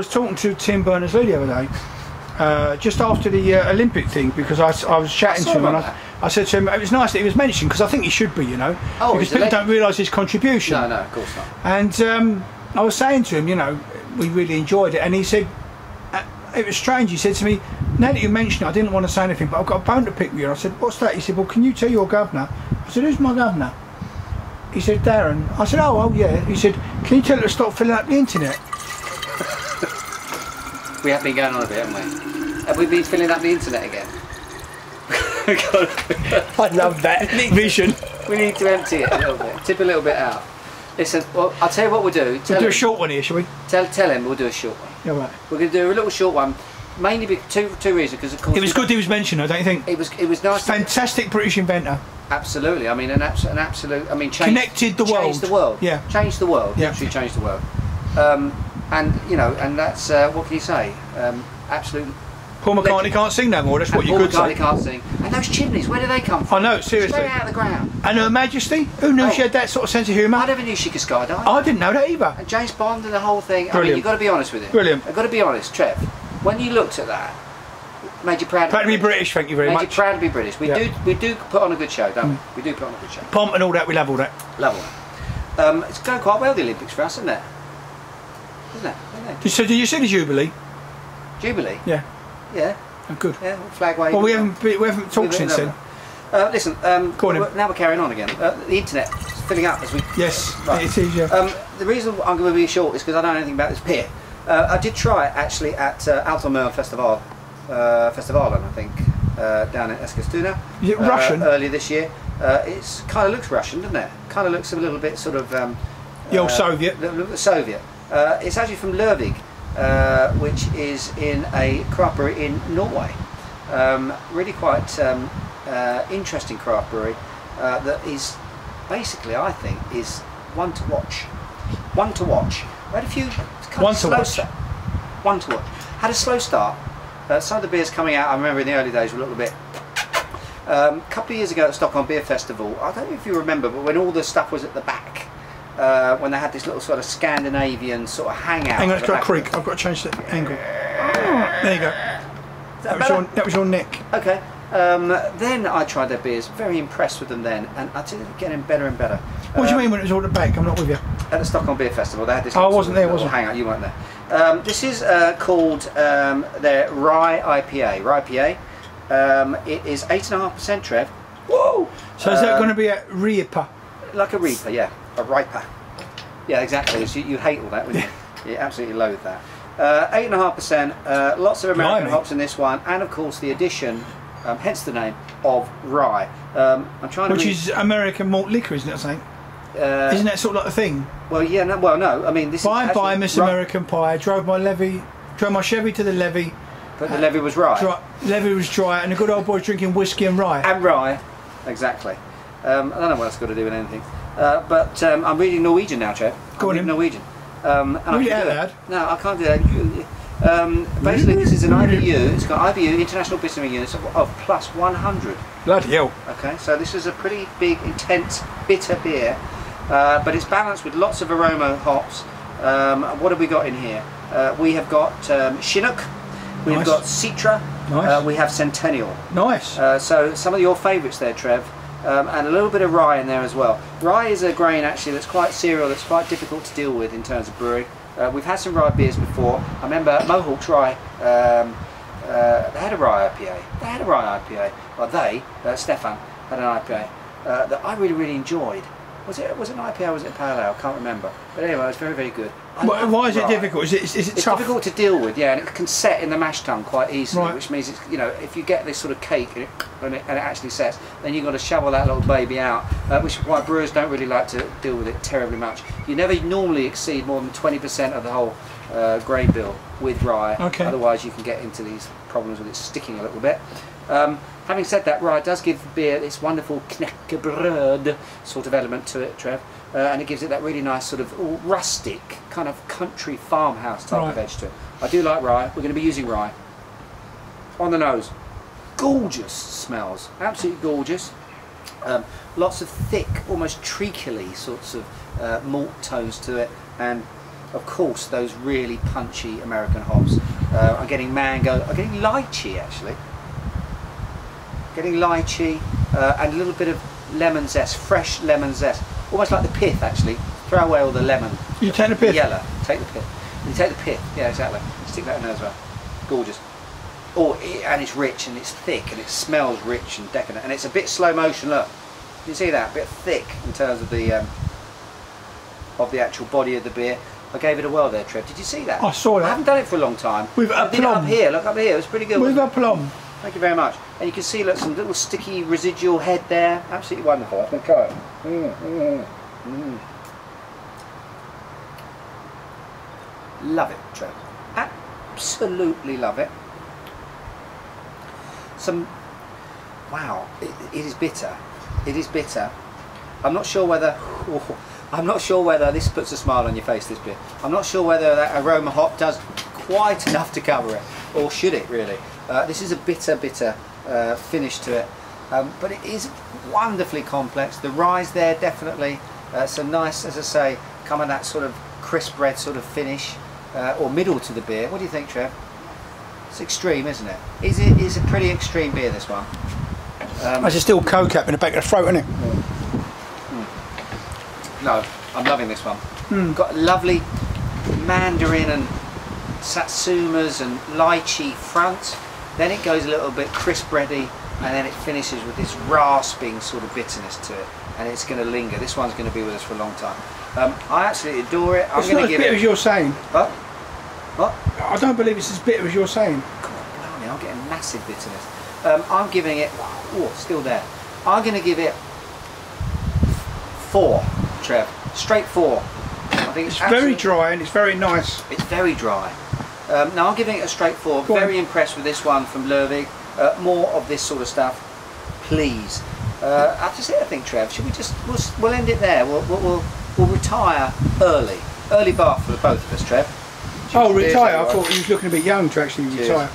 was talking to Tim Berners-Lee the other day, just after the Olympic thing, because I was chatting to him and I said to him, it was nice that he was mentioned, because I think he should be, you know, because people don't realise his contribution. No, of course not. And I was saying to him, you know, we really enjoyed it, and he said, it was strange, he said to me, now that you mention it, I didn't want to say anything, but I've got a bone to pick with you. And I said, what's that? He said, well, can you tell your governor? I said, who's my governor? He said, Darren. I said, oh yeah. He said, can you tell her to stop filling up the internet? We have been going on a bit, haven't we? Have we been filling up the internet again? I love that vision. We need to empty it a little bit, tip a little bit out. Listen, well, I'll tell you what we'll do. We'll do a short one here, shall we? Tell him we'll do a short one. Yeah, right. We're going to do a little short one, mainly because two reasons. Because of course it was good he was mentioned, though, don't you think? It was nice. Fantastic British inventor. Absolutely. I mean, an absolute. I mean, connected the world. Changed the world. Yeah. Changed the world. Yeah. Literally changed the world. And you know, and that's what can you say? Absolutely. Paul McCartney can't sing no more. That's what you could say. Paul McCartney can't sing. And those chimneys, where do they come from? I know, seriously. Straight out of the ground. And Her Majesty, who knew she had that sort of sense of humour? I never knew she could skydive. I didn't know that either. And James Bond and the whole thing. Brilliant. I mean, you've got to be honest with him. Brilliant. I've got to be honest, Trev. When you looked at that, made you proud. Proud to be British, thank you very much. Made you proud to be British. We do put on a good show, don't we? We do put on a good show. Pomp and all that, we love all that. Love all that. It's going quite well, the Olympics for us, isn't it? Isn't it? So did you see the Jubilee? Jubilee? Yeah. Yeah. Oh, good. Yeah, flag waving. Well, we haven't talked since then. Listen, now we're carrying on again. The internet is filling up as we... Yes, right. it is, yeah. The reason I'm going to be short is because I don't know anything about this beer. I did try it actually at Altomeur Festival, Festivalen, I think, down in Eskilstuna. Is it Russian? Earlier this year. It kind of looks Russian, doesn't it? Kind of looks a little bit sort of... the old Soviet. Soviet. It's actually from Lervig, which is in a craft brewery in Norway. Really quite interesting craft brewery that is basically, I think, is one to watch. One to watch. We had a few One to watch. One to watch. Had a slow start. Some of the beers coming out, I remember in the early days, were a little bit. A couple of years ago at Stockholm Beer Festival, I don't know if you remember, but when all the stuff was at the back, when they had this little sort of Scandinavian sort of hangout. Hang on, it's got a creak. I've got to change the angle. There you go. That was your neck. Okay. Then I tried their beers, very impressed with them then, and I did it getting better and better. What do you mean when it was all at the back? I'm not with you. At the Stockholm Beer Festival, they had this. I wasn't there, wasn't hangout. You weren't there. This is called their Rye IPA. Rye IPA. It is 8.5%, Trev. Whoa! So is that going to be a Reaper? Like a Reaper, yeah, a Riper. Yeah, exactly. So you hate all that, wouldn't you? You absolutely loathe that. 8.5%. Lots of American hops in this one, and of course the addition, hence the name of Rye. I'm trying to. Which is American malt liquor, isn't it? Saying. Isn't that sort of like a thing? Well, yeah. No, well, no. I mean, this. Bye, Miss American Pie. Drove my Chevy to the levee. But the levee was rye. Levee was dry, and the good old boys drinking whiskey and rye. And rye, exactly. I don't know what that's got to do with anything. But I'm reading Norwegian now, Trev. Go on, Norwegian. Read it out loud. No, I can't do that. Basically, this is an IBU. It's got IBU, International Bittering Units, of plus 100. Bloody hell. Okay, so this is a pretty big, intense, bitter beer. But it's balanced with lots of aroma hops. What have we got in here? We have got Chinook. We've got Citra. Nice. We have Centennial. Nice. So some of your favourites there, Trev. And a little bit of rye in there as well. Rye is a grain actually that's quite cereal, that's quite difficult to deal with in terms of brewing. We've had some rye beers before. I remember Mohawk's Rye, they had a rye IPA. Well, Stefan had an IPA that I really, really enjoyed. Was it an IPA or was it a pale ale? I can't remember. But anyway, it was very, very good. Why is it difficult? Is it it's tough? difficult to deal with, yeah, and it can set in the mash tun quite easily, right. Which means it's, you know, if you get this sort of cake and it actually sets, then you've got to shovel that little baby out, which is why brewers don't really like to deal with it terribly much. You never normally exceed more than 20% of the whole grain bill with rye. Okay. Otherwise, you can get into these problems with it sticking a little bit. Having said that, rye does give the beer this wonderful knäckebröd sort of element to it, Trev. And it gives it that really nice sort of rustic kind of country farmhouse type of edge to it. I do like rye. We're going to be using rye. On the nose, gorgeous smells, absolutely gorgeous. Lots of thick, almost treacly sorts of malt tones to it, and of course, those really punchy American hops. I'm getting mango, I'm getting lychee actually. Getting lychee and a little bit of lemon zest, fresh lemon zest. Almost like the pith actually. Throw away all the lemon. You take the pith? Yellow, take the pith. You take the pith, yeah, exactly. Stick that in there as well. Gorgeous. Oh, and it's rich and it's thick and it smells rich and decadent. And it's a bit slow motion, look. You see that? A bit thick in terms of the actual body of the beer. I gave it a whirl there, Trev. Did you see that? I saw that. I haven't done it for a long time. With I did it up here, look up here, it was pretty good. With a plum. Thank you very much. And you can see, look, some little sticky residual head there. Absolutely wonderful. I think love it, Trev. Absolutely love it. Wow, it is bitter. It is bitter. I'm not sure whether this puts a smile on your face, this beer. I'm not sure whether that aroma hop does quite enough to cover it, or should it really? This is a bitter finish to it, but it is wonderfully complex. The rye's there definitely, some nice, as I say, come on that sort of crisp red sort of finish, or middle to the beer. What do you think, Trev? It's extreme, isn't it? It's a pretty extreme beer, this one. There's still coke up in the back of the throat, isn't it? No, I'm loving this one. Got lovely mandarin and satsumas and lychee front. Then it goes a little bit crisp bready, and then it finishes with this rasping sort of bitterness to it, and it's going to linger. This one's going to be with us for a long time. I absolutely adore it. I'm going to give it. It's not as bitter as you're saying. What? I don't believe it's as bitter as you're saying. God, blimey, I'm getting massive bitterness. I'm giving it. Oh, still there. I'm going to give it 4, Trev. Straight 4. I think it's very dry and it's very nice. It's very dry. Now I'm giving it a straight 4. Very impressed with this one from Lervig. More of this sort of stuff, please. That's it, I think, Trev. Should we just? We'll end it there. We'll retire early. Early bath for both of us, Trev. Oh, retire! I thought he was looking a bit young to actually retire.